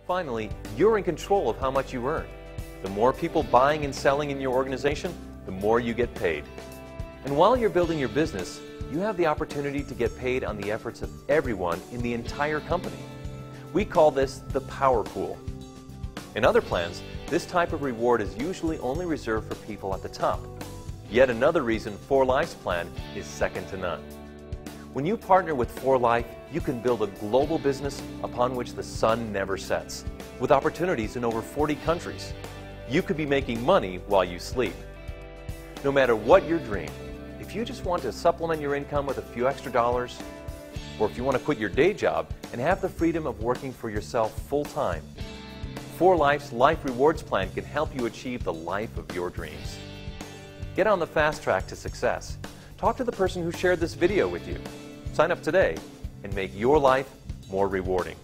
Finally, you're in control of how much you earn. The more people buying and selling in your organization, the more you get paid. And while you're building your business, you have the opportunity to get paid on the efforts of everyone in the entire company. We call this the power pool. In other plans, this type of reward is usually only reserved for people at the top. Yet another reason 4Life's plan is second to none. When you partner with 4Life, you can build a global business upon which the sun never sets, with opportunities in over 40 countries. You could be making money while you sleep. No matter what your dream, if you just want to supplement your income with a few extra dollars, or if you want to quit your day job and have the freedom of working for yourself full-time, 4Life's Life Rewards Plan can help you achieve the life of your dreams. Get on the fast track to success. Talk to the person who shared this video with you. Sign up today and make your life more rewarding.